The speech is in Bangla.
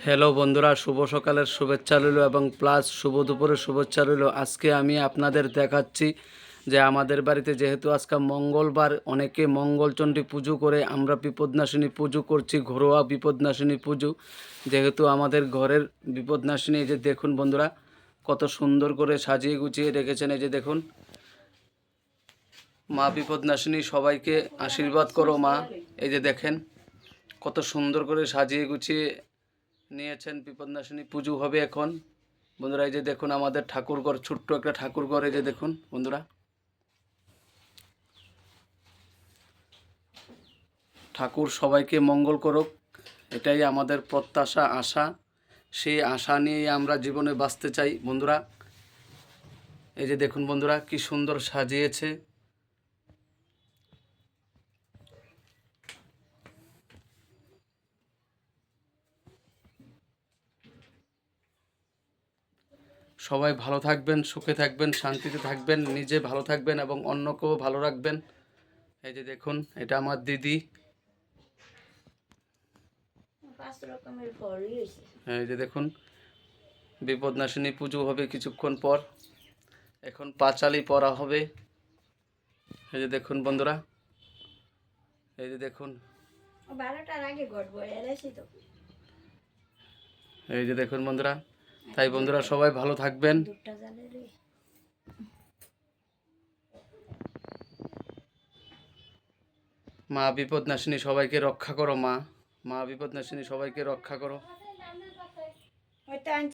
হ্যালো বন্ধুরা, শুভ সকালের শুভেচ্ছা রইল এবং প্লাস শুভ দুপুরের শুভেচ্ছা রইল। আজকে আমি আপনাদের দেখাচ্ছি যে আমাদের বাড়িতে যেহেতু আজকে মঙ্গলবার, অনেকে মঙ্গলচণ্ডী পুজো করে, আমরা বিপদনাশিনী পুজো করছি, ঘরোয়া বিপদনাশিনী পুজো। যেহেতু আমাদের ঘরের বিপদনাশিনী, এই যে দেখুন বন্ধুরা, কত সুন্দর করে সাজিয়ে গুছিয়ে রেখেছেন। এই যে দেখুন, মা বিপদনাশিনী সবাইকে আশীর্বাদ করো মা। এই যে দেখেন কত সুন্দর করে সাজিয়ে গুছিয়ে নিয়েছেন। বিপদনাশিনী পুজো হবে এখন বন্ধুরা। এই যে দেখুন আমাদের ঠাকুরঘর, ছোট্ট একটা ঠাকুরঘর। এই যে দেখুন বন্ধুরা, ঠাকুর সবাইকে মঙ্গল করুক, এটাই আমাদের প্রত্যাশা, আশা। সেই আশা নিয়েই আমরা জীবনে বাঁচতে চাই বন্ধুরা। এই যে দেখুন বন্ধুরা, কি সুন্দর সাজিয়েছে। সবাই ভালো থাকবেন, সুখে থাকবেন, শান্তিতে থাকবেন, নিজে ভালো থাকবেন এবং অন্যকেও ভালো রাখবেন। এই যে দেখুন, এটা আমার দিদি। এই যে দেখুন, বিপদনাশিনী পুজো হবে কিছুক্ষণ পর। এখন পাঁচালি পড়া হবে। এই যে দেখুন বন্ধুরা, এই যে দেখুন, 12টার আগে ঘটবো এলাইছি তো। এই যে দেখুন বন্ধুরা। তাই বন্ধুরা সবাই ভালো থাকবেন। দুধটা জ্বালে রে। মা বিপদনাশিনী সবাইকে রক্ষা করো মা। মা বিপদনাশিনী সবাইকে রক্ষা করো। হয়তো আনছি।